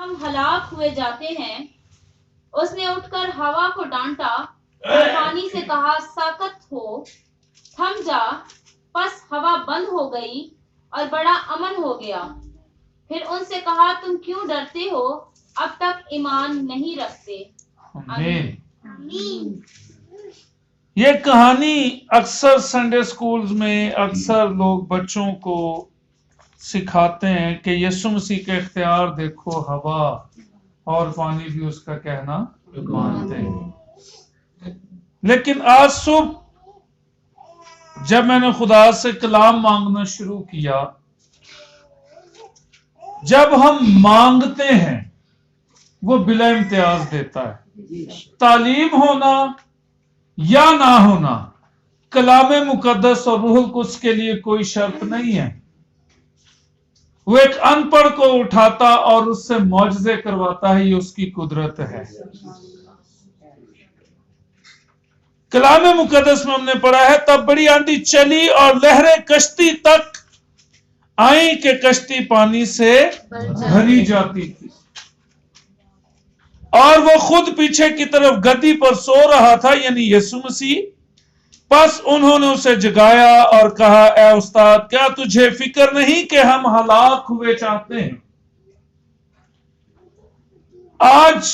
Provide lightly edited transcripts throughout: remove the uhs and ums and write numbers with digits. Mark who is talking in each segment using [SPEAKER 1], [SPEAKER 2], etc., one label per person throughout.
[SPEAKER 1] ہم ہلاک ہوئے جاتے ہیں۔ اس نے اٹھ کر ہوا کو ڈانٹا اور پانی سے کہا ساکت ہو، تھم جا۔ پس ہوا بند ہو گئی اور بڑا امن ہو گیا۔ پھر ان سے کہا تم کیوں ڈرتے ہو، اب تک ایمان نہیں رکھتے؟
[SPEAKER 2] آمین۔ یہ کہانی اکثر سنڈے سکولز میں اکثر لوگ بچوں کو سکھاتے ہیں کہ یسوع مسیح کے اختیار دیکھو، ہوا اور پانی بھی اس کا کہنا مانتے ہیں۔ لیکن آج صبح جب میں نے خدا سے کلام مانگنا شروع کیا، جب ہم مانگتے ہیں وہ بلا امتیاز دیتا ہے۔ تعلیم ہونا یا نہ ہونا کلام مقدس اور روح القدس کے لیے کوئی شرط نہیں ہے۔ وہ ایک ان پڑھ کو اٹھاتا اور اس سے معجزے کرواتا ہے، یہ اس کی قدرت ہے۔ کلام مقدس میں ہم نے پڑھا ہے تب بڑی آندھی چلی اور لہریں کشتی تک آئیں کہ کشتی پانی سے بھری جاتی تھی، اور وہ خود پیچھے کی طرف گدی پر سو رہا تھا، یعنی یسوع مسیح۔ پس انہوں نے اسے جگایا اور کہا اے استاد، کیا تجھے فکر نہیں کہ ہم ہلاک ہوئے چاہتے ہیں؟ آج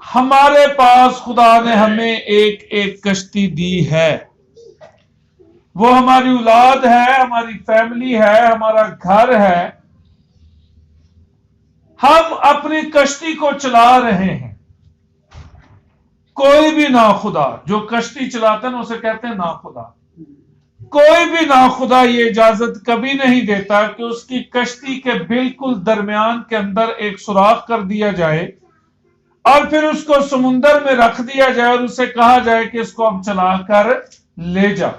[SPEAKER 2] ہمارے پاس خدا نے ہمیں ایک ایک کشتی دی ہے۔ وہ ہماری اولاد ہے، ہماری فیملی ہے، ہمارا گھر ہے۔ ہم اپنی کشتی کو چلا رہے ہیں۔ کوئی بھی ناخدا جو کشتی چلاتے ہیں اسے کہتے ہیں ناخدا۔ کوئی بھی ناخدا یہ اجازت کبھی نہیں دیتا کہ اس کی کشتی کے بالکل درمیان کے اندر ایک سوراخ کر دیا جائے اور پھر اس کو سمندر میں رکھ دیا جائے اور اسے کہا جائے کہ اس کو اب چلا کر لے جا۔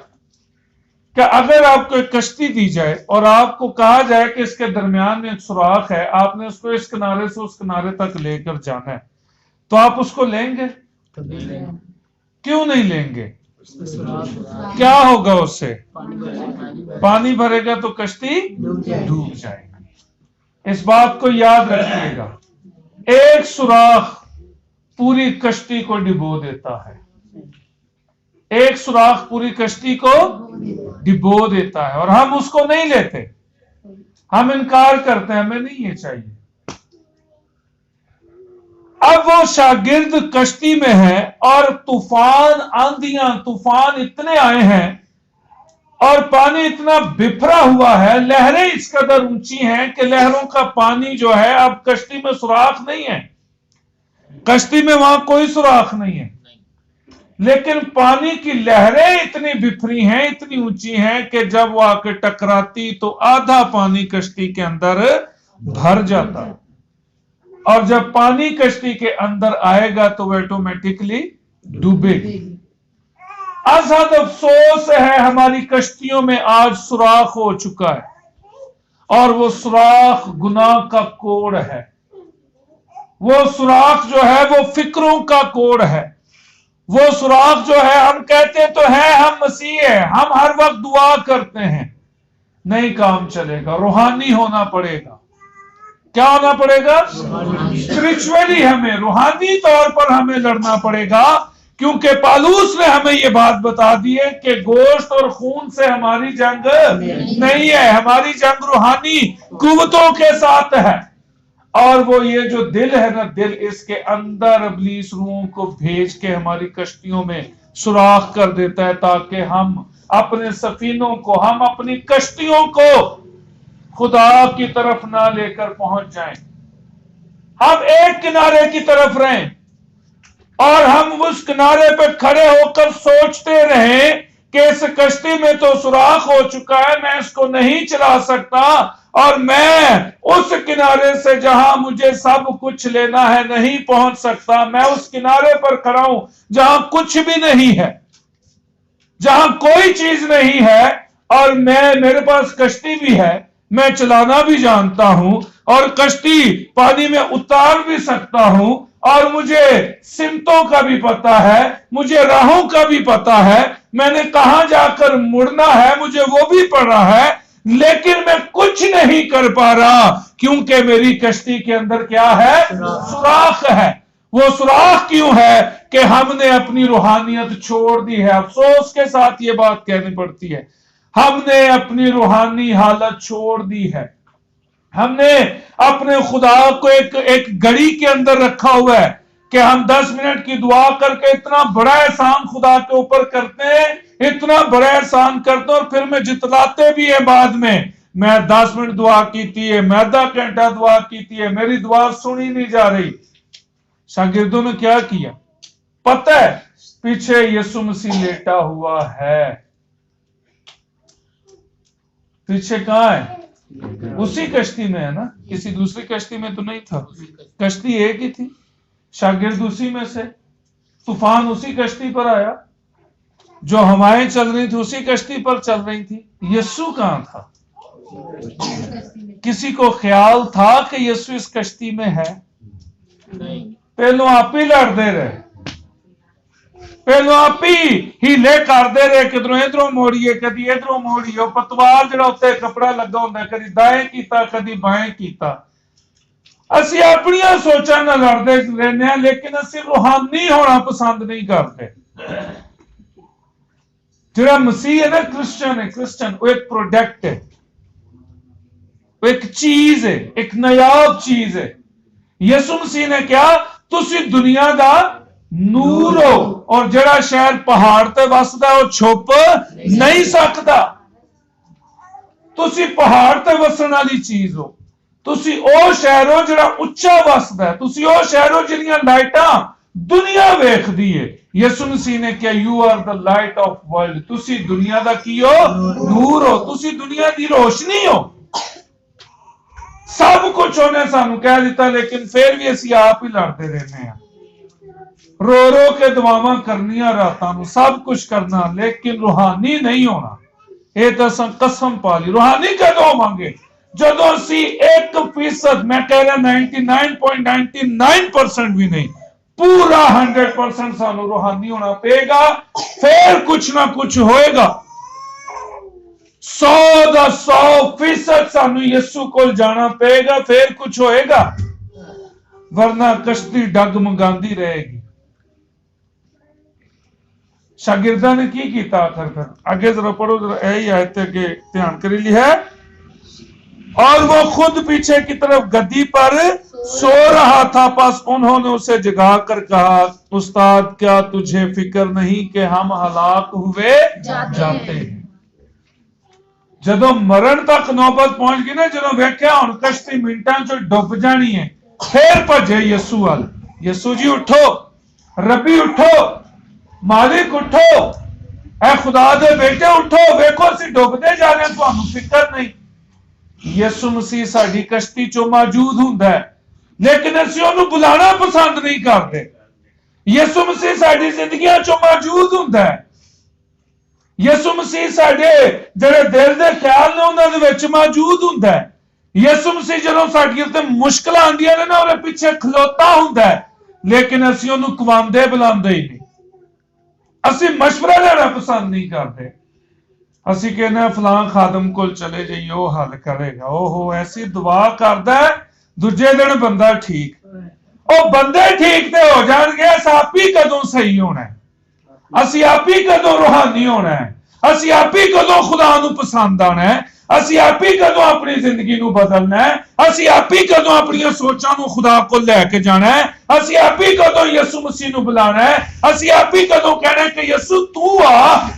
[SPEAKER 2] کہ اگر آپ کو ایک کشتی دی جائے اور آپ کو کہا جائے کہ اس کے درمیان میں ایک سوراخ ہے، آپ نے اس کو اس کنارے سے اس کنارے تک لے کر جانا ہے، تو آپ اس کو لیں گے؟ کیوں نہیں لیں گے؟ کیا ہوگا اس سے؟ پانی بھرے گا تو کشتی ڈوب جائے گی۔ اس بات کو یاد رکھیے گا، ایک سوراخ پوری کشتی کو ڈبو دیتا ہے۔ ایک سوراخ پوری کشتی کو ڈبو دیتا ہے، اور ہم اس کو نہیں لیتے، ہم انکار کرتے ہیں، ہمیں نہیں یہ چاہیے۔ اب وہ شاگرد کشتی میں ہے اور طوفان، آندھیاں، طوفان اتنے آئے ہیں اور پانی اتنا بفرا ہوا ہے، لہریں اس قدر اونچی ہیں کہ لہروں کا پانی جو ہے اب کشتی میں سوراخ نہیں ہے، کشتی میں وہاں کوئی سوراخ نہیں ہے، لیکن پانی کی لہریں اتنی بفری ہیں، اتنی اونچی ہیں کہ جب وہ آ کے ٹکراتی تو آدھا پانی کشتی کے اندر بھر جاتا، اور جب پانی کشتی کے اندر آئے گا تو وہ آٹومیٹکلی ڈوبے گی۔ از حد افسوس ہے ہماری کشتیوں میں آج سوراخ ہو چکا ہے، اور وہ سوراخ گناہ کا کوڑ ہے۔ وہ سوراخ جو ہے وہ فکروں کا کوڑ ہے۔ وہ سوراخ جو ہے، ہم کہتے تو ہیں ہم مسیح ہیں، ہم ہر وقت دعا کرتے ہیں، نہیں کام چلے گا، روحانی ہونا پڑے گا۔ کیا ہونا پڑے گا؟ اسپرچولی ہمیں، روحانی طور پر ہمیں لڑنا پڑے گا، کیونکہ پالوس نے ہمیں یہ بات بتا دی ہے کہ گوشت اور خون سے ہماری جنگ نہیں ہے، ہماری جنگ روحانی قوتوں کے ساتھ ہے۔ اور وہ یہ جو دل ہے نا، دل، اس کے اندر ابلیس روحوں کو بھیج کے ہماری کشتیوں میں سوراخ کر دیتا ہے تاکہ ہم اپنے سفینوں کو، ہم اپنی کشتیوں کو خدا کی طرف نہ لے کر پہنچ جائیں۔ ہم ایک کنارے کی طرف رہیں اور ہم اس کنارے پہ کھڑے ہو کر سوچتے رہیں کہ اس کشتی میں تو سوراخ ہو چکا ہے، میں اس کو نہیں چلا سکتا، اور میں اس کنارے سے جہاں مجھے سب کچھ لینا ہے نہیں پہنچ سکتا۔ میں اس کنارے پر کھڑا ہوں جہاں کچھ بھی نہیں ہے، جہاں کوئی چیز نہیں ہے، اور میرے پاس کشتی بھی ہے، میں چلانا بھی جانتا ہوں، اور کشتی پانی میں اتار بھی سکتا ہوں، اور مجھے سمتوں کا بھی پتا ہے، مجھے راہوں کا بھی پتا ہے، میں نے کہاں جا کر مڑنا ہے مجھے وہ بھی پڑا ہے، لیکن میں کچھ نہیں کر پا رہا کیونکہ میری کشتی کے اندر کیا ہے؟ سوراخ ہے۔ وہ سوراخ کیوں ہے؟ کہ ہم نے اپنی روحانیت چھوڑ دی ہے۔ افسوس کے ساتھ یہ بات کہنی پڑتی ہے، ہم نے اپنی روحانی حالت چھوڑ دی ہے۔ ہم نے اپنے خدا کو ایک گھڑی کے اندر رکھا ہوا ہے کہ ہم 10 منٹ کی دعا کر کے اتنا بڑا احسان خدا کے اوپر کرتے ہیں، اتنا بڑا احسان کرتے ہیں، اور پھر میں جتلاتے بھی ہیں بعد میں 10 منٹ دعا کیتی ہے، میں آدھا گھنٹہ دعا کیتی ہے، میری دعا سنی نہیں جا رہی۔ شاگردوں نے کیا کیا پتہ ہے؟ پیچھے یسوع مسیح لیٹا ہوا ہے۔ پیچھے کہاں ہے؟ اسی کشتی میں ہے نا، کسی دوسری کشتی میں تو نہیں تھا، کشتی ایک ہی تھی، شاگرد اسی میں سے، طوفان اسی کشتی پر آیا، جو ہوائیں چل رہی تھی اسی کشتی پر چل رہی تھی۔ یسوع کہاں تھا؟ کسی کو خیال تھا کہ یسوع اس کشتی میں ہے؟ پہلو آپ ہی لڑتے رہے، پہلو آپ ہی لے کرتے رہے، کدھروں ادھروں موڑیے کدی ادھروں موڑیے، پتوار جڑا اتنے کپڑا لگا ہوتا ہے، کدی دائیں کیتا کدی بائیں کیتا۔ اسی اپنی سوچاں نہ لڑتے رہنے ہیں، لیکن اسی روحانی ہونا پسند نہیں کرتے۔ جڑا مسیح ہے نا، کرسچن وہ ایک پروڈکٹ ہے، وہ ایک چیز ہے، ایک نایاب چیز ہے۔ یسوع مسیح نے کیا؟ تسی دنیا دا نور ہو، اور جڑا شہر پہاڑ تے وسدا وہ چھپ نہیں سکتا۔ تسی پہاڑ تے وسن والی چیز ہو، تسی او شہر ہو جڑا اچا وسدا ہے، تسی او شہر ہو جڑیاں لائٹاں دنیا ویکھدی ہے۔ یسوع مسیح نے کیا؟ You are the light of world, تسی دنیا دا کی ہو؟ نور ہو، تسی دنیا دی روشنی ہو۔ سب کچھ انہیں سانو کہہ دیتا، لیکن پھر بھی اسی آپ ہی لڑتے رہنے ہیں، رو رو کے دعاواں کرنیاں راتاں نو، سب کچھ کرنا، لیکن روحانی نہیں ہونا۔ یہ تو قسم پالی روحانی کدوں ہوواں گے؟ جدوں اسی 1% میں کہہ رہا 99.99% بھی نہیں، پورا 100% سانو روحانی ہونا پے گا، پھر کچھ نہ کچھ ہوئے گا۔ 100% سانو یسوع کول جانا پے گا، پھر کچھ ہوئے گا، ورنہ کشتی ڈگمگاندی رہے گی۔ شاگردہ نے کی کیتا آخر کر؟ آگے ذرا پڑھو، ذرا یہی آیت کے دھیان کری لی ہے۔ اور وہ خود پیچھے کی طرف گدی پر سو رہا تھا، پس انہوں نے اسے جگا کر کہا، استاد کیا تجھے فکر نہیں کہ ہم ہلاک ہوئے جاتے ہیں؟ جدو مرن تک نوبت پہنچ گئی نا، جدو ویکھیا ہن کشتی منٹاں چ ڈب جانی ہے، پھر بھجے یسوع وال۔ یسوع جی اٹھو، ربی اٹھو، مالک اٹھو، اے خدا دے بیٹے اٹھو، ویکھو اسی ڈبدے جا رہے ہیں، تانوں فکر نہیں۔ یسوع مسیح ساڈی کشتی چ موجود ہوندا ہے، لیکن اسی اونوں بلانا پسند نہیں کرتے۔ یسوع مسیح ساڈی زندگیاں چ موجود ہوندا ہے، یسوع مسیح ساڈے جڑے دل دے خیال نے انہاں دے وچ موجود ہوندا ہے۔ یسوع مسیح جدوں ساڈیاں تے مشکلاں آندیاں نے نا، اوہدے پیچھے کھلوتا ہوندا ہے، لیکن اسی اونوں کواندے بلاندے ہی نہیں۔ اسی مشورہ لینا پسند نہیں کرتے۔ اسی کہنا فلاں خادم کول چلے جائیے، وہ حل کرے گا، اوہو ایسی دعا کردا ہے، دوجے دن بندہ ٹھیک۔ او بندے ٹھیک تے ہو جان گے، اس آپ ہی کدوں صحیح ہونا ہے؟ اسی آپ ہی کدوں روحانی ہونا ہے؟ اسی آپ ہی کدوں خدا نو پسند آنا ہے؟ اسی آپ ہی کدوں اپنی زندگی نو بدلنا ہے؟ اسی آپ ہی کدوں اپنی سوچاں نو خدا کو لے کے جانا ہے؟ اسی آپ ہی کدوں یسوع مسیح نو بلانا ہے؟ اسی آپ ہی کدوں کہنا ہے کہ یسوع تو آ،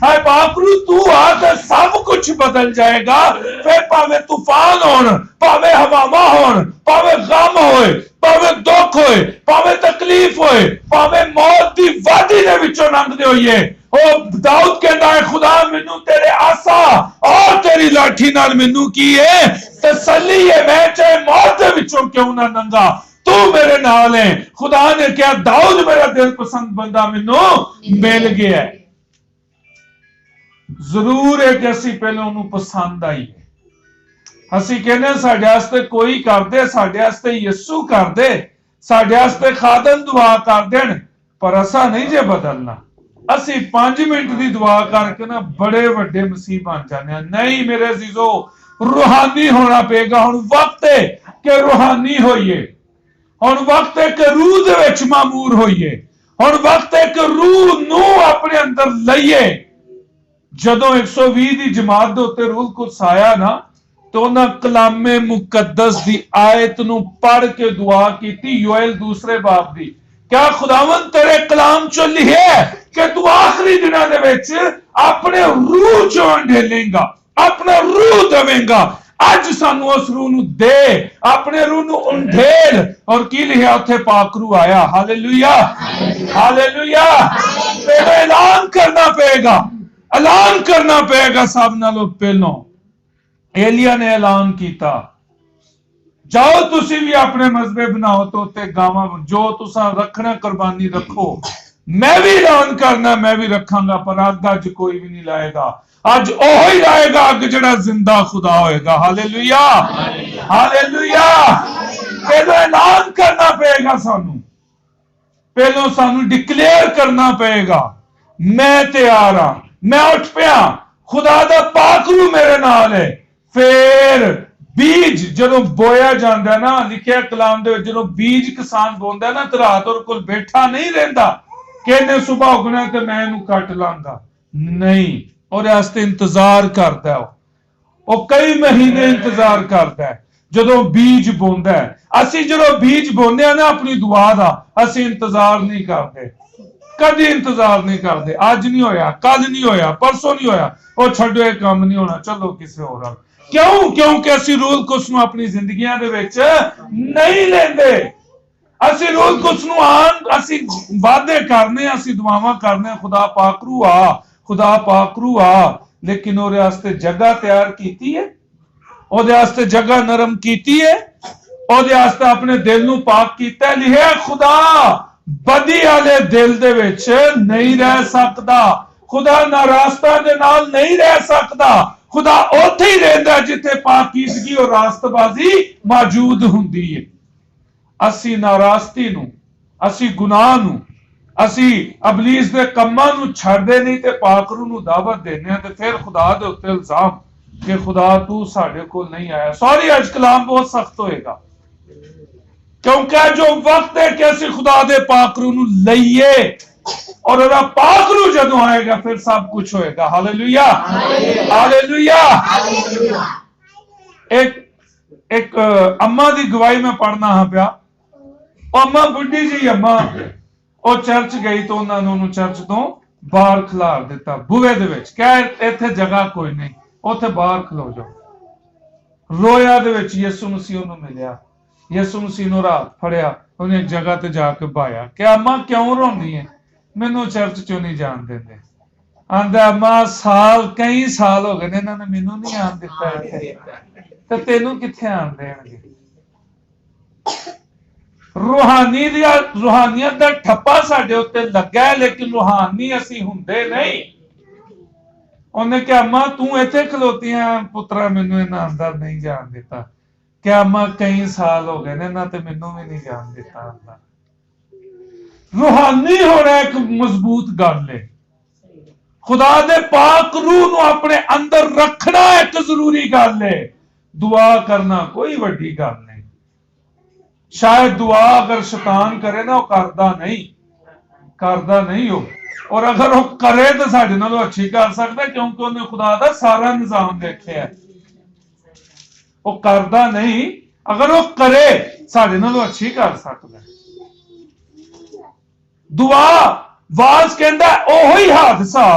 [SPEAKER 2] اے باپرو تو آ، تے سب کچھ بدل جائے گا۔ پھر پاوے طوفان ہون، پاوے ہواواں ہون، پاوے غم ہوئے، پاوے دکھ ہوئے، پاوے تکلیف ہوئے، پاوے موت دی وادی دے وچوں لنگدے ہوئیے، او داؤد کہندا ہے خدا مینوں تیرے آسا اور تیری لاٹھی نال مینوں کی ہے تسلی ہے، میں چاہے موت دے وچوں کیوں نہ لنگا، تو میرے نال ہے۔ خدا نے کہا داؤد میرا دل پسند بندہ مینوں مل گیا ہے۔ ضرور ہے کہ اسی پہلے انہوں پسند آئی ہے۔ اسی کہنے ساڈے واسطے کوئی کر دے، ساڈے واسطے یسوع کر دے، ساڈے واسطے خادم دعا کر دین، پر اسا نہیں جے بدلنا۔ اسی 5 منٹ دی دعا کر کے نا بڑے وڈے مسیح بن جانے ہیں۔ نہیں میرے عزیزو، रूहानी होना पेगा। हुण वक्त है कि रूहानी होइए, हुण वक्त है कि रूह दे विच मामूर होइए, हुण वक्त है कि रूह नू अपने अंदर लईए। जदों 120 दी जमात दे उत्ते रूह कुद्स आया ना, तो उन्हां कलामे मुकद्दस दी आयत नू पढ़ के दुआ कीती, योएल 2 बाब दी। क्या खुदावन तेरे कलाम चो लिखे कि तू आखिरी दिनां दे विच अपने रूह चो ढेलेगा, अपना रूह देवेगा। अज सानू उस रूह नू दे, अपने रूह नू उंढेल। और की लिखा उत्थे पाक रूह आया। Hallelujah, hallelujah. तेरे ऐलान करना पेगा, ऐलान करना पेगा। सब नालों पहलों एलिया ने ऐलान किया, जाओ तुसी भी अपने मजबे बनाओ तो उत्ते गावां जो तुसा रखना कुर्बानी रखो। मैं भी ऐलान करना, मैं भी रखांगा, पर अग अज कोई भी नहीं लाएगा। अज ओही लाएगा अग जिहड़ा जिंदा खुदा होएगा। Hallelujah, hallelujah. पहले ऐलान करना पेगा सानू, पहलों सानू डिक्लेयर करना पेगा, मैं तैयार हाँ, मैं उठ पिया, खुदा दा पाक रूह मेरे नाल है। फिर बीज जदों बोया जाता ना, लिखिया कलाम दे जदों बीज किसान बोंदा ना, तो रात और कोल बैठा नहीं रहिंदा कि इन्हें सुबह उगना ते मैं इहनूं कट लांगा। नहीं, ਉਹਦੇ ਵਾਸਤੇ इंतजार करता है। वो कई महीने इंतजार करता है जदों बीज बोंदा है। असीं जदों बीज बोंदे ना अपनी दुआ दा, असीं इंतजार नहीं करते, कदी इंतजार नहीं करते। अज नहीं होया, कल नहीं होया, परसों नहीं होया, वो छड्डो ये काम नहीं होना, चलो किसी होर नाल। क्यों? क्योंकि असीं रूह कुद्स नूं अपनी जिंदगियां दे विच नहीं लेंदे। असीं रूह कुद्स नूं असीं वादे करने, असीं दुआवां करने, खुदा पाक रूह आ, खुदा पाक रूह आ, लेकिन ਉਹਦੇ ਵਾਸਤੇ जगह तैयार कीती है, ਉਹਦੇ ਵਾਸਤੇ जगह नरम कीती है, ਉਹਦੇ ਵਾਸਤੇ अपने दिल ਨੂੰ पाक कीता है। लिखिਆ खुदा बदी वाले दिल दे विच नहीं रह सकता, खुदा नारास्ता दे नाल नहीं रह सकता। खुदा ਉੱਥੇ ਹੀ ਰਹਿੰਦਾ ਜਿੱਥੇ ਪਾਕੀਜ਼ਗੀ और रास्तबाजी मौजूद ਹੁੰਦੀ है। ਅਸੀਂ नारास्ती ਨੂੰ, ਅਸੀਂ गुनाह ਨੂੰ, ਅਸੀਂ ਅਬਲੀਸ ਦੇ ਕੰਮਾਂ ਨੂੰ ਛੱਡਦੇ ਨਹੀਂ ਤੇ ਪਾਕ रूह ਨੂੰ ਦਾਵਤ ਦਿੰਦੇ ਆ, ਤੇ ਫਿਰ ਖੁਦਾ ਦੇ ਉੱਤੇ ਇਲਜ਼ਾਮ ਕਿ ਖੁਦਾ ਤੂੰ ਸਾਡੇ ਕੋਲ ਨਹੀਂ ਆਇਆ। ਸੌਰੀ, ਅੱਜ ਕਲਾਮ ਬਹੁਤ ਸਖਤ ਹੋਏਗਾ, ਕਿਉਂਕਿ ਜੋ ਵਕਤ ਹੈ ਕਿ ਅਸੀਂ ਖੁਦਾ ਦੇ ਪਾਕ रूह ਨੂੰ ਲਈਏ, और ਉਹਦਾ ਪਾਕ रूह ਜਦੋਂ ਆਏਗਾ ਫਿਰ ਸਭ ਕੁਝ ਹੋਏਗਾ। Hallelujah, hallelujah. एक अम्मा की गवाही मैं पढ़ना हाँ पिया। अम्मा बुढ़ी जी अम्मा ਉਹ ਚਰਚ ਗਈ तो उन्होंने चर्च तो बाहर खिलार दिता बूहे दे विच, कह इत्थे जगह कोई नहीं, उत्थे बाहर खलो जाओ। रोया दे विच यीशु मसीह नूं मिलिया, यीशु मसीह नूं रात फड़िया, उन्हें एक जगह ते जाके बहाया कि अम्मा क्यों रोंदी है, मैनू चर्च चों नहीं जान देंदे। आंदा अम्मा साल कई साल हो गए ने इन्हां ने मैनू नहीं आन दिता इत्थे, ते तैनू कित्थे आन देणगे। रूहानियत का ठप्पा साडे उत्ते लगा है, लेकिन रूहानी असीं हुंदे नहीं। उन्हें क्या अम्मा तू इत्थे खलोती है पुत्रा, मैनू इन्हां अंदर नहीं जान दिता। क्या अम्मा कई साल हो गए ने इन्हां ते मैनू भी नहीं जान दिता अंदर। रूहानी होना एक मजबूत गल है। खुदा दे पाक रूह नूं अपने अंदर रखना एक जरूरी गल है। दुआ करना कोई वड्डी गल नहीं। शायद दुआ अगर शैतान करे ना, वो करदा नहीं हो, और अगर वो करे तो साडे नालों अच्छी कर सकता, क्योंकि उन्हें खुदा दा सारा निजाम देखिया। वो करदा नहीं, अगर वो करे साडे नालों अच्छी कर सकता। दुआ वाज कहंदा ओही हादसा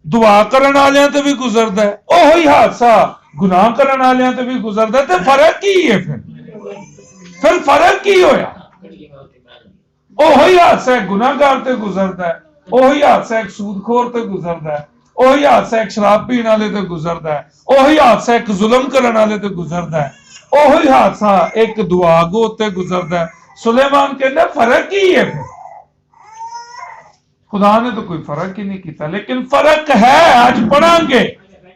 [SPEAKER 2] दुआ करन वालियां ते भी गुजरदा है, ओही हादसा गुनाह करन वालियां ते भी गुजरदा है। ते फर्क की है फिर फर्क की होया? ओही हादसा एक गुनाहगार ते गुजरदा है, ओही हादसा एक सूदखोर ते गुजरदा है, ओही हादसा एक शराब पीने वाले ते गुजरदा है, ओही हादसा एक जुल्म करने वाले ते गुजरदा है, ओही हादसा एक दुआगो ते गुजरदा है। सुलेमान कहंदा फर्क की है? फिर खुदा ने तो कोई फर्क ही नहीं किया, लेकिन फर्क है, आज पढ़ांगे।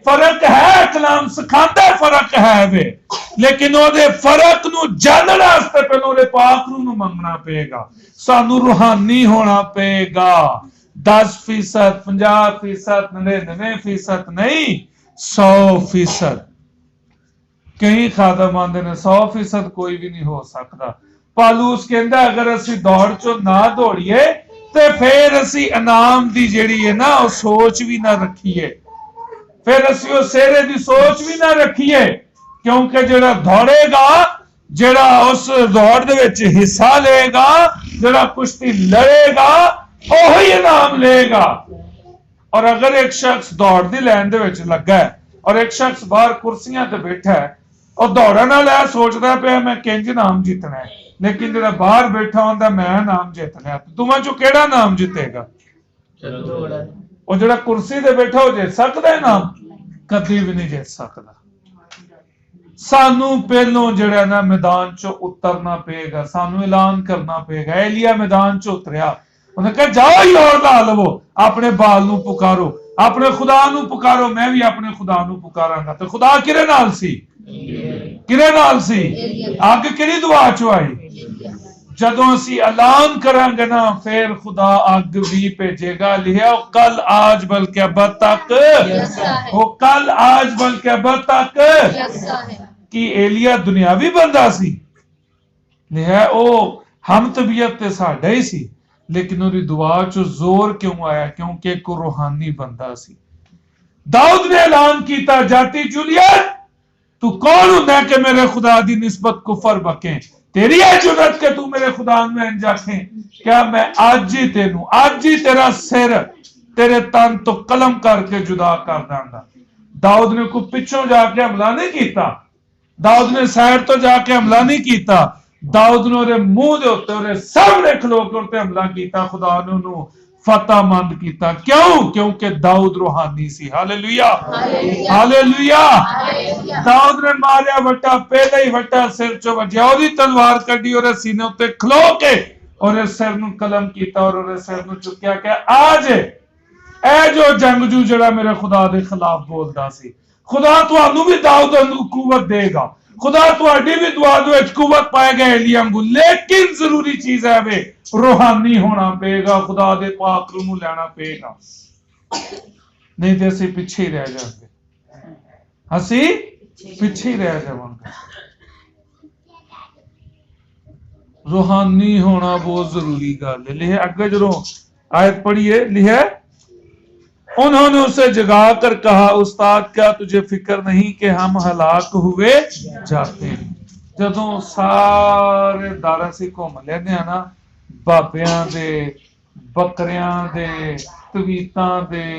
[SPEAKER 2] फर्क है, कलाम सिखांदा फर्क है वे, लेकिन ओदे फर्क नूं जानण वास्ते पहलों ओदे पाक रूह नूं मंगना पेगा। सानू रूहानी होना पेगा। 10%, 50%, 99% नहीं, 100%। ਕਈ ਖਾਦਮ ਆਂਦੇ ਨੇ 100% ਕੋਈ ਵੀ ਨਹੀਂ ਹੋ ਸਕਦਾ। ਪਾਲੂਸ ਕਹਿੰਦਾ ਅਗਰ ਅਸੀਂ ਦੌੜ ਚੋਂ ਨਾ ਦੌੜੀਏ ਤੇ ਫਿਰ ਅਸੀਂ ਇਨਾਮ ਦੀ ਜਿਹੜੀ ਹੈ ਨਾ ਉਹ ਸੋਚ ਵੀ ਨਾ ਰੱਖੀਏ, ਫਿਰ ਅਸੀਂ ਉਹ ਸਿਹਰੇ ਦੀ ਸੋਚ ਵੀ ਨਾ ਰੱਖੀਏ, ਕਿਉਂਕਿ ਜਿਹੜਾ ਦੌੜੇਗਾ, ਜਿਹੜਾ ਉਸ ਦੌੜ ਦੇ ਵਿੱਚ ਹਿੱਸਾ ਲਏਗਾ, ਜਿਹੜਾ ਕੁਸ਼ਤੀ ਲੜੇਗਾ ਉਹੀ ਇਨਾਮ ਲਏਗਾ। ਔਰ ਅਗਰ ਇੱਕ ਸ਼ਖਸ ਦੌੜ ਦੀ ਲਾਈਨ ਦੇ ਵਿੱਚ ਲੱਗਾ ਹੈ ਔਰ ਇੱਕ ਸ਼ਖਸ ਬਾਹਰ ਕੁਰਸੀਆਂ ਤੇ ਬੈਠਾ ਹੈ, ਉਹ ਦੌੜਨ ਵਾਲਾ ਸੋਚਦਾ ਪਿਆ ਮੈਂ ਕਿੰਜ ਨਾਮ ਜਿੱਤਣਾ ਹੈ, ਲੇਕਿਨ ਜਿਹੜਾ ਬਾਹਰ ਬੈਠਾ ਹੁੰਦਾ ਮੈਂ ਨਾਮ ਜਿੱਤਣਾ, ਦੋਵਾਂ ਚੋਂ ਕਿਹੜਾ ਨਾਮ ਜਿੱਤੇਗਾ? ਉਹ ਜਿਹੜਾ ਕੁਰਸੀ ਤੇ ਬੈਠਾ ਉਹ ਜਿੱਤ ਸਕਦਾ ਹੈ ਨਾਮ? ਕਦੀ ਵੀ ਨਹੀਂ ਜਿੱਤ ਸਕਦਾ। ਸਾਨੂੰ ਪਹਿਲੋਂ ਜਿਹੜਾ ਨਾ ਮੈਦਾਨ ਚੋਂ ਉਤਰਨਾ ਪਏਗਾ, ਸਾਨੂੰ ਐਲਾਨ ਕਰਨਾ ਪਏਗਾ। ਏਲੀਆ ਮੈਦਾਨ ਚ ਉਤਰਿਆ, ਉਹਨੇ ਕਿਹਾ ਜਾਓ ਯੋਰ ਲਾ ਲਵੋ, ਆਪਣੇ ਬਾਲ ਨੂੰ ਪੁਕਾਰੋ, ਆਪਣੇ ਖੁਦਾ ਨੂੰ ਪੁਕਾਰੋ, ਮੈਂ ਵੀ ਆਪਣੇ ਖੁਦਾ ਨੂੰ ਪੁਕਾਰਾਂਗਾ। ਤੇ ਖੁਦਾ ਕਿਹਦੇ ਨਾਲ ਸੀ? ਕਿਹਦੇ ਨਾਲ ਸੀ? ਅੱਗ ਕਿਹੜੀ ਦੁਆ ਚੋਂ ਆਈ? ਜਦੋਂ ਅਸੀਂ ਐਲਾਨ ਕਰਾਂਗੇ ਨਾ ਫਿਰ ਖੁਦਾ ਅੱਗ ਵੀ ਭੇਜੇਗਾ। ਲਿਖਿਆ ਉਹ ਕੱਲ आज बल्कि अब तक, वो कल आज बल्कि अब तक। ਕਿ ਏਲੀਆ ਦੁਨਿਆਵੀ ਬੰਦਾ ਸੀ? ਲਿਖਿਆ ਉਹ ਹਮ ਤਬੀਅਤ ਤੇ ਸਾਡਾ ਹੀ ਸੀ, ਲੇਕਿਨ ਉਹਦੀ ਦੁਆ ਚ ਜ਼ੋਰ ਕਿਉਂ ਆਇਆ? ਕਿਉਂਕਿ ਇੱਕ ਰੂਹਾਨੀ ਬੰਦਾ ਸੀ। ਦਾਊਦ ਨੇ ਐਲਾਨ ਕੀਤਾ, ਜਾਤੀ ਜੂਲੀਅਟ ਤੂੰ ਕੌਣ ਹੁੰਦਾ ਕਿ ਮੇਰੇ खुदा ਦੀ ਨਿਸਬਤ ਕੁਫਰ ਬਕੇ? तेरी है जुरत कि तू मेरे खुदा में इंज आखे, क्या मैं आज ही तेनू, आज ही तेरा सिर तेरे तन तो कलम करके जुदा कर दांगा। दाऊद ने कोई पिछों जाके हमला नहीं किया, दाऊद ने साइड तो जाके हमला नहीं किया, दाऊद ने ਉਹਦੇ ਮੂੰਹ ਦੇ ਉੱਤੇ ਉਹਦੇ ਸਾਹਮਣੇ ਖਲੋ ਕੇ ਉੱਤੇ ਹਮਲਾ ਕੀਤਾ। ਖੁਦਾ ਨੇ ਉਹਨੂੰ फतेहमंद किया। क्यों? क्योंकि दाऊद रूहानी सी। Hallelujah, hallelujah. दाऊद ने मारिया वट्टा, पहले ही वट्टा सिर चो वजया, ओदी तलवार कड्डी और सीने उत्ते खलो के और सिर नूं कलम कीता और सिर नूं चुक्या कि आज ए जो जंगजू जड़ा मेरे खुदा दे खिलाफ बोलदा सी, खुदा तुहानू भी दाऊद वांगू कुवत देगा, खुदा तुहाडी भी दुआ दे विच कुवत पाएगा एलिया वांगू। लेकिन जरूरी चीज है वे रूहानी होना पेगा, खुदा दे पाक रूह नूं लेना पेगा, नहीं तो असीं पिछे ही रह जाएंगे, असीं पिछे ही रह जाएंगे। रूहानी होना बहुत जरूरी गल है। लिखे अगे जो आयत पढ़िए, लिखे उन्होंने उसे जगा कर कहा, उस्ताद क्या तुझे फिक्र नहीं कि हम हलाक हुए जाते? जदों सारे दारा से घूम लेने ना, बाबियां दे, बकरियां दे, तवीतां दे,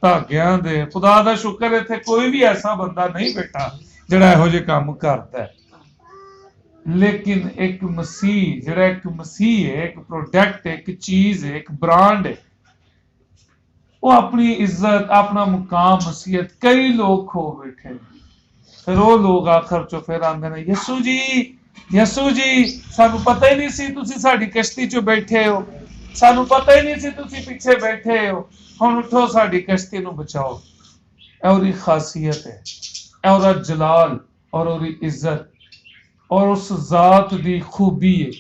[SPEAKER 2] धागियां दे, खुदा दा शुक्र इत्थे कोई भी ऐसा बंदा नहीं बैठा जिहड़ा इहो जिहे काम करदा है। लेकिन एक मसीह, जिहड़ा एक मसीह है, एक प्रोडक्ट है, एक चीज है, एक ब्रांड है, वो अपनी इज्जत, अपना मुकाम, मसीहत कई लोग खो बैठे। फिर वो लोग आखिर चो फिर आंदे ने, यसू जी, यसू जी सानू पता ही नहीं सी तुसी साडी कश्ती चो बैठे हो, सानू पता ही नहीं सी तुसी पीछे बैठे हो, हुण उठो साडी कश्ती नू बचाओ। ए ओदी खासियत है, ए ओदा जलाल और ओदी इज्जत और उस जात दी खूबी है।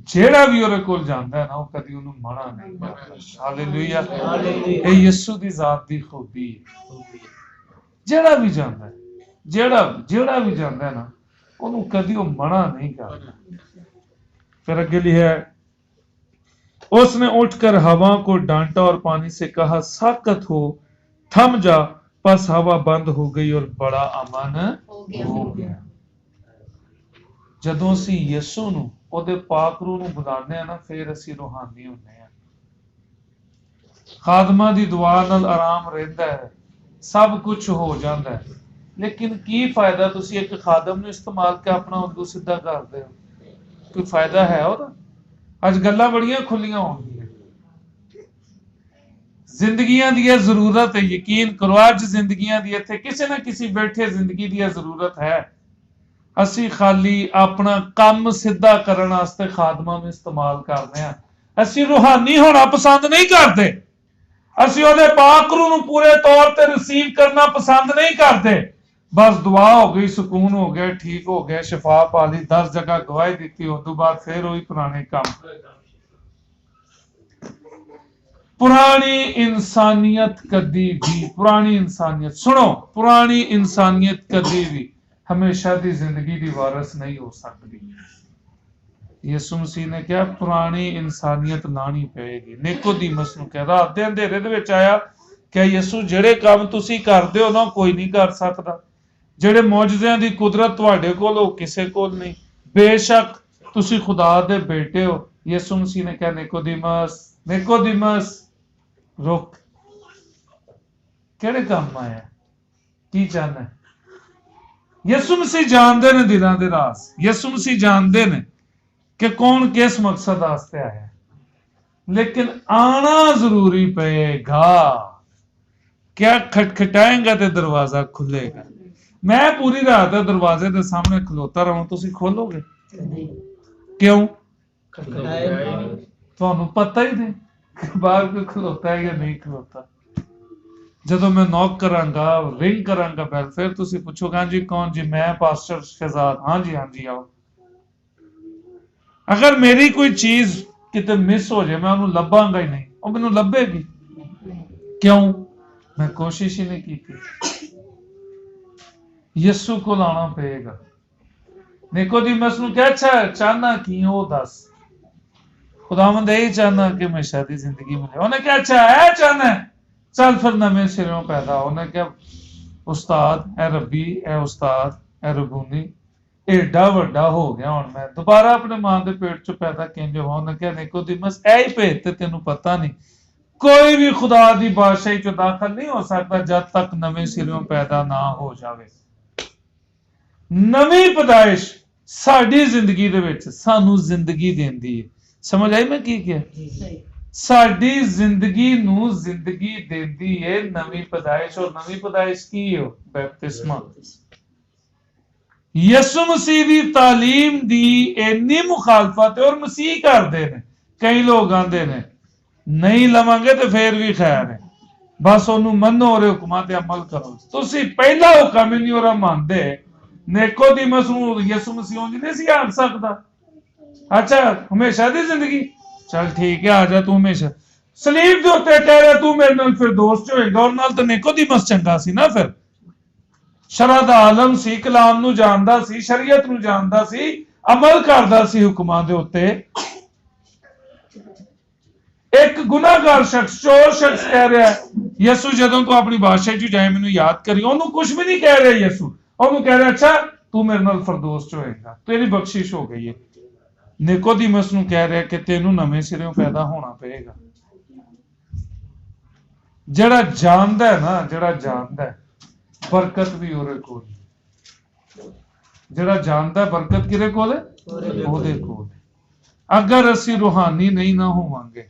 [SPEAKER 2] ਜਿਹੜਾ ਵੀ ਉਹਦੇ ਕੋਲ ਜਾਂਦਾ ਹੈ ਨਾ ਉਹ ਕਦੀ ਉਹਨੂੰ ਮਾੜਾ ਨਹੀਂ ਕਰਦਾ। ਹਾਲੇਲੂਇਆ, ਇਹ ਯਿਸੂ ਦੀ ਜ਼ਾਤ ਦੀ ਖੂਬੀ ਹੈ। ਜਿਹੜਾ ਵੀ ਜਾਂਦਾ ਹੈ, ਜਿਹੜਾ ਵੀ ਜਾਂਦਾ ਹੈ ਨਾ ਉਹਨੂੰ ਕਦੀ ਉਹ ਮਾੜਾ ਨਹੀਂ ਕਰਦਾ। फिर अगे लिखा है, उसने उठकर हवा को डांटा और पानी से कहा साकत हो, थम जा, बस हवा बंद हो गई और बड़ा अमन हो गया। ਜਦੋਂ ਅਸੀਂ ਯਿਸੂ ਨੂੰ, ਉਹਦੇ ਪਾਕ ਰੂਹ ਨੂੰ ਬੁਲਾਉਂਦੇ ਆ ਨਾ, ਫਿਰ ਅਸੀਂ ਰੂਹਾਨੀ ਹੁੰਦੇ ਆ। ਖਾਦਮਾਂ ਦੀ ਦੁਆ ਨਾਲ ਆਰਾਮ ਰਹਿੰਦਾ ਹੈ, ਸਭ ਕੁਝ ਹੋ ਜਾਂਦਾ ਹੈ, ਲੇਕਿਨ ਕੀ ਫਾਇਦਾ ਤੁਸੀਂ ਇੱਕ ਖਾਦਮ ਨੂੰ ਇਸਤੇਮਾਲ ਕੇ ਆਪਣਾ ਉਲੂ ਸਿੱਧਾ ਕਰਦੇ ਹੋ? ਕੋਈ ਫਾਇਦਾ ਹੈ ਉਹਦਾ? ਅੱਜ ਗੱਲਾਂ ਬੜੀਆਂ ਖੁੱਲੀਆਂ ਹੋਣਗੀਆਂ। ਜ਼ਿੰਦਗੀਆਂ ਦੀ ਜ਼ਰੂਰਤ ਹੈ, ਯਕੀਨ ਕਰੋ ਅੱਜ ਜ਼ਿੰਦਗੀਆਂ ਦੀ ਇੱਥੇ ਕਿਸੇ ਨਾ ਕਿਸੇ ਬੈਠੇ ਜ਼ਿੰਦਗੀ ਦੀ ਜ਼ਰੂਰਤ ਹੈ। ਅਸੀਂ ਖਾਲੀ ਆਪਣਾ ਕੰਮ ਸਿੱਧਾ ਕਰਨ ਵਾਸਤੇ ਖਾਦਮਾਂ ਨੂੰ ਇਸਤੇਮਾਲ ਕਰਦੇ ਹਾਂ। ਅਸੀਂ ਰੂਹਾਨੀ ਹੋਣਾ ਪਸੰਦ ਨਹੀਂ ਕਰਦੇ, ਅਸੀਂ ਉਹਦੇ ਪਾਕ ਰੂਹ ਨੂੰ ਪੂਰੇ ਤੌਰ ਤੇ ਰਿਸੀਵ ਕਰਨਾ ਪਸੰਦ ਨਹੀਂ ਕਰਦੇ। ਬਸ ਦੁਆ ਹੋ ਗਈ, ਸਕੂਨ ਹੋ ਗਿਆ, ਠੀਕ ਹੋ ਗਿਆ, ਸ਼ਿਫਾ ਪਾ ਲਈ, 10 ਜਗ੍ਹਾ ਗਵਾਹੀ ਦਿੱਤੀ, ਉਸ ਤੋਂ ਬਾਅਦ ਫਿਰ ਉਹੀ ਪੁਰਾਣੇ ਕੰਮ। पुरानी इंसानियत कदी भी, पुरानी इंसानियत सुनो, पुरानी इंसानियत कदी भी ਹਮੇਸ਼ਾ ਦੀ ਜ਼ਿੰਦਗੀ ਦੀ ਵਾਰਿਸ ਨਹੀਂ ਹੋ ਸਕਦੀ। ਯਿਸੂ ਮਸੀਹ ਨੇ ਕਿਹਾ ਪੁਰਾਣੀ ਇਨਸਾਨੀਅਤ ਲਾਣੀ ਪਏਗੀ। ਨਿਕੋਦੀਮਸ ਨੂੰ ਕਿਹਾ ਰਾਤ ਦੇ ਅੰਧੇਰੇ ਦੇ ਵਿੱਚ ਆਇਆ ਕਿ ਯਿਸੂ ਜਿਹੜੇ ਕੰਮ ਤੁਸੀਂ ਕਰਦੇ ਹੋ ਨਾ ਕੋਈ ਨਹੀਂ ਕਰ ਸਕਦਾ, ਜਿਹੜੇ ਮੌਜਜ਼ਿਆਂ ਦੀ ਕੁਦਰਤ ਤੁਹਾਡੇ ਕੋਲ ਉਹ ਕਿਸੇ ਕੋਲ ਨਹੀਂ, ਬੇਸ਼ੱਕ ਤੁਸੀਂ ਖੁਦਾ ਦੇ ਬੇਟੇ ਹੋ। ਯਿਸੂ ਮਸੀਹ ਨੇ ਕਿਹਾ ਨਿਕੋਦੀਮਸ ਰੁਕ, ਕਿਹੜੇ ਕੰਮ ਆਇਆ, ਕੀ ਚਾਹੁੰਦਾ? ਯਿਸੂ ਮਸੀਹ ਜਾਣਦੇ ਨੇ ਦਿਲਾਂ ਦੇ ਰਾਜ਼। ਯਿਸੂ ਮਸੀਹ ਜਾਣਦੇ ਨੇ ਕਿ ਕੌਣ ਕਿਸ ਮਕਸਦ ਵਾਸਤੇ ਆਇਆ, लेकिन आना जरूरी पड़ेगा। क्या खटखटाएंगा तो दरवाजा खुलेगा। मैं पूरी रात दरवाजे के सामने खलोता रहूं, तुसी खोलोगे? क्यों? ਤੁਹਾਨੂੰ पता ही नहीं बाहर कोई खलोता है या नहीं खलोता। ਜਦੋਂ मैं नॉक करांगा, रिंग करांगा बैल, फिर तुसी पूछोगे हाँ जी कौन जी? मैं पास्टर शहजाद। हाँ जी आओ। अगर मेरी कोई चीज किते मिस हो जाए मैं उन्हें लभांगा ही नहीं, वो मैनू लभेगी। क्यों? मैं कोशिश ही नहीं की। यीशु को लाना पड़ेगा। निकोदेमुस नूं क्या चाहना की हो दस। खुदावंद यही चाहना कि हमेशा दी जिंदगी मिले। उन्हें क्या है चाहना है, चल फिर नवे सिरों पैदा। उन्हें क्या उस्ताद ए रब्बी ए उस्ताद ए रबूनी एडा वड्डा हो गया हुण मैं दोबारा अपने मां दे पेट चों पैदा किंज होवां। उन्हें क्या निकोदेमुस ऐ ही भेद ते तैनूं पता नहीं। कोई भी खुदा दी बादशाही च दाखल नहीं हो सकता जब तक नवे सिरों पैदा ना हो जावे। नवी पैदाइश साडी जिंदगी दे विच सानू जिंदगी देंदी है। समझ आई मैं की किया? साडी जिंदगी नू जिंदगी देंदी है नवी पैदाइश। और नवी पैदाइश की हो? बैपतिस्मा। यसु मसीह दी तालीम दी इन्नी मुखालफत और मसीह करदे ने। कई लोग आंदे ने नहीं लवांगे तो फिर भी खैर है, बस ओनू मनो और हुक्मां ते अमल करो। तुसी पहला हुक्म ही नहीं और मानदे। निकोदेमुस नूं यसु मसीह उंज नहीं सी आख सकदा। अच्छा हमेशा दी जिंदगी, चल ठीक है आ जा तू हमेशा। सलीब दे उत्ते कह रहा तू मेरे नाल फिर दोस्त होएगा, और नाल तो निकोदेमुस चंगा सी ना। फिर शरअ दा आलम सी, कलाम नू जानदा सी, शरीयत नू जानदा सी, अमल करदा सी हुक्मां दे उत्ते। एक गुनाहगार शख्स, चोर शख्स कह रहा है यसु जदों तू अपनी बादशाही च जाए मैनू याद करी। ओनू कुछ भी नहीं कह रहा यसु, ओनू कह रहा अच्छा तू मेरे नाल फिरदौस च होएगा, तेरी बख्शिश हो गई है। निकोदेमुस नू कह रहा है कि तेनू नवें सिरों पैदा होना पड़ेगा। जेड़ा जानदा है ना, जेड़ा जानदा है बरकत भी ओरे कोल। जेड़ा जानदा बरकत किरे कोल है? ओदे कोल। अगर असी रूहानी नहीं ना होवांगे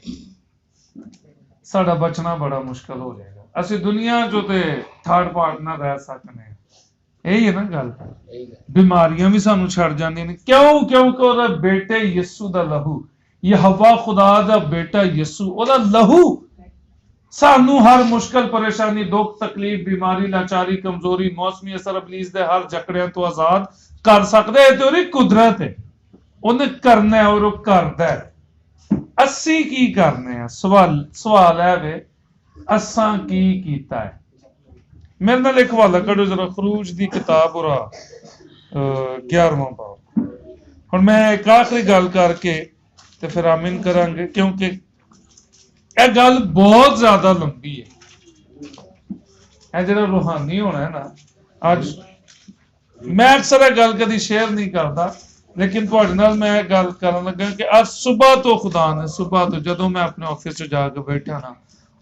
[SPEAKER 2] साडा बचना बड़ा मुश्किल हो जाएगा। असी दुनिया जो ते थर्ड पार्ट ना रह सकने। यही है ना गल। बीमारियां भी सानू छड़ जांदियां ने। क्यों? क्योंकि ओदा बेटे यीशु दा लहू, यहोवा खुदा दा बेटा यीशु, ओदा लहू सानू हर मुश्किल परेशानी, दुख, तकलीफ, बीमारी, लाचारी, कमजोरी, मौसमी असर, इबलीस दे हर जकड़ियां तो आजाद कर सकदा है। ते ओदी कुदरत है, उन्हें करना है और वो करदा है। असी की करने हैं? सवाल है वे असां की कीता है। मेरे नाल एक हवाला करो जरा खरूज दी किताब और 11वां बाब। हुण मैं एक आखिरी गल करके ते फिर आमीन करांगे, क्योंकि यह गल बहुत ज्यादा लंबी है। यह जिहड़ा रूहानी होना है ना, अज मैं अक्सर यह गल कदी शेयर नहीं करता, लेकिन तुहाडे नाल मैं गल करन लगा कि आज सुबह तो खुदा ने, सुबह तो जदों मैं अपने ऑफिस च जाके बैठा ना,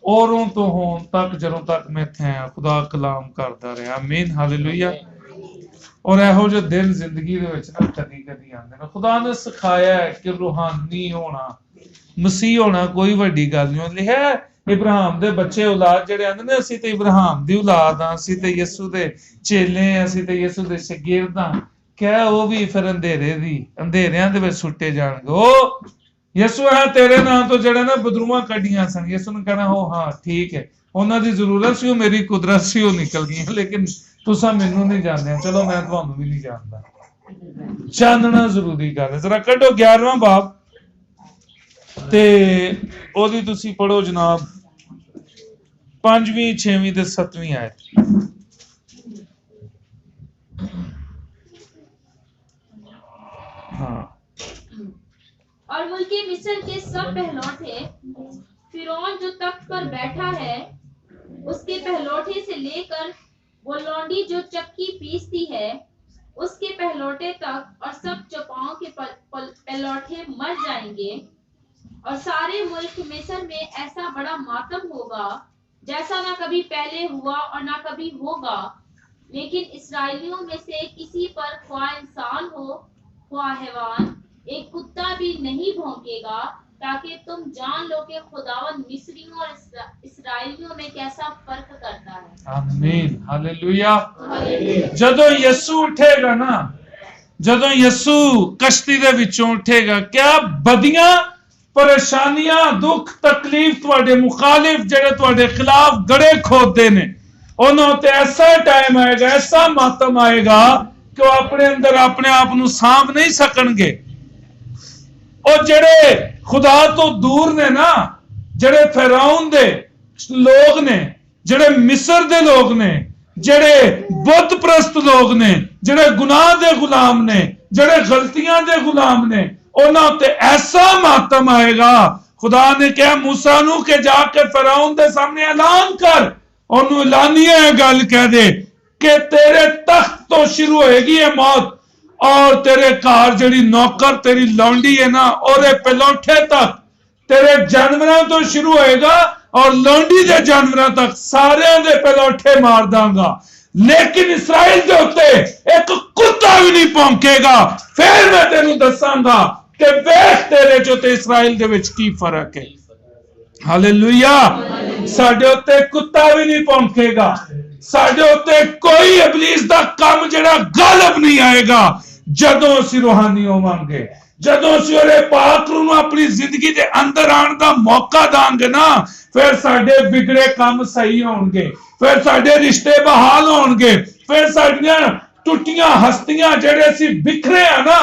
[SPEAKER 2] औरों तो होन तक जदों तक मैं इत्थे आया खुदा कलाम करदा रहा। आमीन हालेलुया। और इहो जिहे दिन जिंदगी दे विच ना कदी कदी आंदे ने। खुदा ने सिखाया है कि रूहानी होना, मसीह होना कोई वड्डी गल नहीं। लिखिआ इब्राहिम दे बच्चे औलाद जिहड़े आंदे ने, असीं ते इब्राहिम दी औलाद हां, असीं ते यीशु दे चेले हां, असीं ते यीशु दे शागिर्द हां। क्या वो भी फिर अंधेरियां दे विच सुट्टे जाणगे। ओ यीशु है तेरे नाम तो जड़े ना बदरूआं कड्डियां सन। यीशु ने कहना हो हाँ ठीक है, उन्हां दी जरूरत सी, मेरी कुदरत सी, वो निकल गई, लेकिन तुसां मैनू नहीं जानदे। चलो मैं तुहानू भी नहीं जानदा। जानना जरूरी गल है। जरा कड्डो 11वां बाब ते ओदी तुसी पढ़ो जनाब 5वीं 6वीं ते 7वीं आयत। हाँ,
[SPEAKER 1] और मुल्के मिस्र के सब पहलौठे, फिरौन जो तख्त पर बैठा है उसके पहलौठे से लेकर वो लौंडी जो चक्की पीसती है उसके पहलौठे तक, और सब चौपाओं के पहलौठे मर जाएंगे। और सारे मुल्क मिस्र में ऐसा बड़ा मातम होगा जैसा ना कभी पहले हुआ और ना कभी होगा। लेकिन इस्राएलियों में से किसी पर ख्वाह इंसान हो ख्वाह हैवान, एक कुत्ता भी नहीं भौंकेगा, ताकि तुम जान लो कि खुदावंद मिस्रियों और इस्राएलियों में कैसा फर्क करता है।
[SPEAKER 2] आमीन, हालेलुया। ਜਦੋਂ ਯਿਸੂ ਉਠੇਗਾ ਨਾ, ਜਦੋਂ ਯਿਸੂ ਕਸ਼ਤੀ ਦੇ ਵਿੱਚੋਂ ਉਠੇਗਾ, ਕਿਆ ਬਦੀਆਂ ਪਰੇਸ਼ਾਨੀਆਂ, ਦੁੱਖ, ਤਕਲੀਫ, ਤੁਹਾਡੇ ਮੁਖਾਲਿਫ ਜਿਹੜੇ ਤੁਹਾਡੇ ਖਿਲਾਫ ਗੜੇ ਖੋਦਦੇ ਨੇ, ਉਹਨਾਂ ਉੱਤੇ ਐਸਾ ਟਾਈਮ ਆਏਗਾ, ਐਸਾ ਮਾਤਮ ਆਏਗਾ ਕਿ ਉਹ ਆਪਣੇ ਅੰਦਰ ਆਪਣੇ ਆਪ ਨੂੰ ਸਾਂਭ ਨਹੀਂ ਸਕਣਗੇ। ਉਹ ਜਿਹੜੇ ਖੁਦਾ ਤੋਂ ਦੂਰ ਨੇ ਨਾ, ਜਿਹੜੇ ਫਿਰੌਨ ਦੇ ਲੋਕ ਨੇ, ਜਿਹੜੇ ਮਿਸਰ ਦੇ ਲੋਕ ਨੇ, ਜਿਹੜੇ ਬੁੱਤ ਪ੍ਰਸਤ ਲੋਕ ਨੇ, ਜਿਹੜੇ ਗੁਨਾਹ ਦੇ ਗੁਲਾਮ ਨੇ, ਜਿਹੜੇ ਗਲਤੀਆਂ ਦੇ ਗੁਲਾਮ ਨੇ, ਉਹਨਾਂ ਉੱਤੇ ਐਸਾ ਮਾਤਮ ਆਏਗਾ। ਖੁਦਾ ਨੇ ਕਿਹਾ ਮੂਸਾ ਨੂੰ ਕਿ ਜਾ ਕੇ ਫਿਰੌਨ ਦੇ ਸਾਹਮਣੇ ਐਲਾਨ ਕਰ, ਉਹਨੂੰ ਐਲਾਨੀਆ ਇਹ ਗੱਲ ਕਹਿ ਦੇ ਕਿ ਤੇਰੇ ਤਖਤ ਤੋਂ ਸ਼ੁਰੂ ਹੋਏਗੀ ਇਹ ਮੌਤ, और तेरे घर जड़ी नौकर तेरी लौंडी है ना, और पलौठे तक तेरे जानवरों तो शुरू होएगा और लौंडी दे जानवरों तक सारे दे पलौठे मार दांगा, लेकिन इस्राइल दे उत्ते एक कुत्ता भी नहीं भौंकेगा। फिर मैं तेनू दसांगा कि वेख तेरे जो ते इस्राइल दे विच की फर्क है। हालेलुया। साडे उत्ते कुत्ता भी नहीं भौंकेगा, साडे उत्ते कोई इबलीस दा काम जेड़ा गालिब नहीं आएगा। ਜਦੋਂ ਅਸੀਂ ਰੂਹਾਨੀ ਹੋਵਾਂਗੇ, ਜਦੋਂ ਅਸੀਂ ਉਹਦੇ ਪਾਕ ਨੂੰ ਆਪਣੀ ਜ਼ਿੰਦਗੀ ਦੇ ਅੰਦਰ ਆਉਣ ਦਾ ਮੌਕਾ ਦਾਂਗੇ ਨਾ, ਫਿਰ ਸਾਡੇ ਵਿਗੜੇ ਕੰਮ ਸਹੀ ਹੋਣਗੇ, ਫਿਰ ਸਾਡੇ ਰਿਸ਼ਤੇ ਬਹਾਲ ਹੋਣਗੇ, ਫਿਰ ਸਾਡੀਆਂ ਟੁੱਟੀਆਂ ਹਸਤੀਆਂ ਜਿਹੜੇ ਅਸੀਂ ਬਿਖਰੇ ਆ ਨਾ,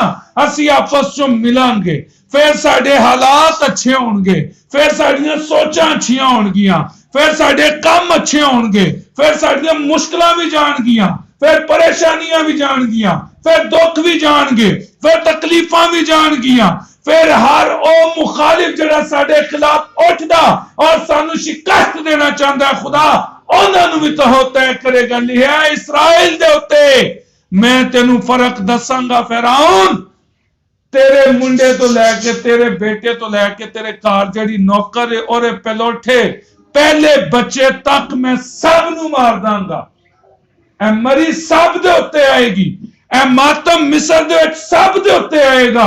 [SPEAKER 2] ਅਸੀਂ ਆਪਸ ਚ ਮਿਲਾਂਗੇ, ਫਿਰ ਸਾਡੇ ਹਾਲਾਤ ਅੱਛੇ ਹੋਣਗੇ, ਫਿਰ ਸਾਡੀਆਂ ਸੋਚਾਂ ਅੱਛੀਆਂ ਹੋਣਗੀਆਂ, ਫਿਰ ਸਾਡੇ ਕੰਮ ਅੱਛੇ ਹੋਣਗੇ, ਫਿਰ ਸਾਡੀਆਂ ਮੁਸ਼ਕਲਾਂ ਵੀ ਜਾਣਗੀਆਂ, फिर परेशानियां भी जाएंगियां, फिर दुख भी जाएंगे, फिर तकलीफां भी जाएंगियां, फिर हर ओ मुखालिफ जड़ा साडे खिलाफ उठदा और सानू शिकस्त देना चाहता है, खुदा उन्हां नू भी तो तय करेगा। लिया इस्राएल दे उत्ते मैं तेनू फर्क दसांगा, फिरौन तेरे मुंडे तो लैके तेरे बेटे तो लैके तेरे घर जड़ी नौकर और पलौठे पहले बच्चे तक मैं सब नू मार दांगा। ए मरी सब दे उत्ते आएगी, ए मातम मिस्र दे विच सब दे उत्ते आएगा,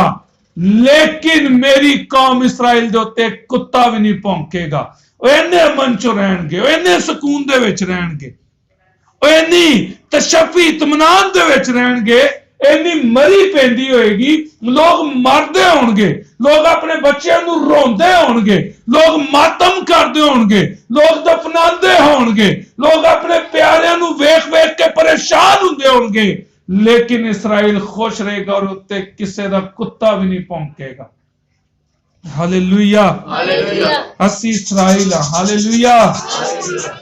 [SPEAKER 2] लेकिन मेरी कौम इस्राइल दे उत्ते कुत्ता भी नहीं भौंकेगा। ओ इन्ने अमन च रहणगे, ओ इन्ने सुकून दे विच रहणगे, ओ इन्नी तशफ़ी इत्मीनान दे विच रहणगे, इन्नी मरी पैंदी होएगी, लोग मरदे होणगे, लोग अपने बच्चों नू रोंदे होणगे, लोग मातम करदे होणगे, लोग दफनांदे होणगे, लोग अपने प्यारिਆਂ ਨੂੰ ਵੇਖ ਵੇਖ ਕੇ परेशान ਹੁੰਦੇ होणगे, लेकिन इस्राइल खुश रहेगा और उत्ते किसी ਦਾ ਕੁੱਤਾ भी नहीं ਭੌਂਕੇਗਾ। Hallelujah, hallelujah. असी इस्राइल हां, हालेलुया।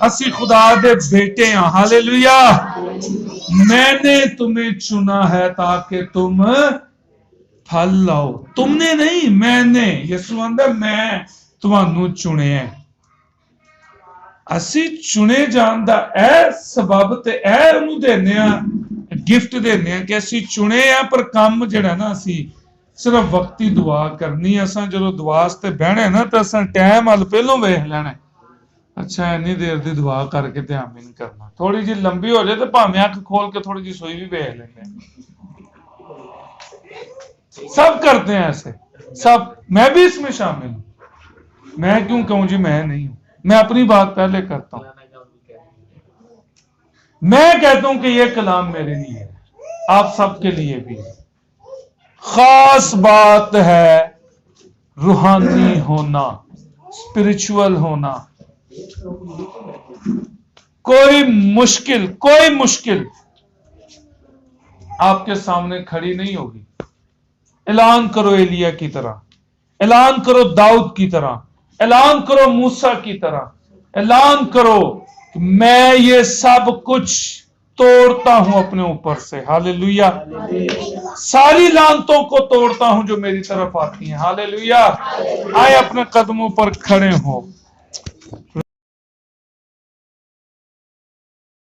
[SPEAKER 2] असी खुदा दे बेटे हां, हालेलुया। मैंने तुम्हें चुना है ताकि तुम फल लाओ, तुमने नहीं, मैंने। यीशु आंदा मैं तुहानू चुने है। असी चुने जान दा ए सबब ते ए उन्हें देने आ, गिफ्ट देने आ कि असी चुने आ, पर काम जिहड़ा ना असी सिर्फ वक्ती दुआ करनी। असां जो दुआ ते बहने ना तो असां टाइम हल पहलों वेख लेना, अच्छा इन्नी देर दी दुआ करके ते आमीन करना, थोड़ी जी लंबी हो जाए तो भावें अख खोल के थोड़ी जी सोई भी वेख लेंगे। सब करते हैं ऐसे, सब, मैं भी इसमें शामिल हूं। मैं क्यों कहूं जी मैं नहीं हूं, मैं अपनी बात पहले करता हूं। मैं कहता हूं कि यह कलाम मेरे लिए है, आप सबके लिए भी है। खास बात है रूहानी होना, स्पिरिचुअल होना। कोई मुश्किल आपके सामने खड़ी नहीं होगी। ऐलान करो एलिया की तरह, ऐलान करो दाऊद की तरह, ऐलान करो मूसा की तरह, ऐलान करो कि मैं ये सब कुछ तोड़ता हूं अपने ऊपर से। हालेलुया। सारी लानतों को तोड़ता हूं जो मेरी तरफ आती हैं। हालेलुया। आए अपने कदमों पर खड़े हो।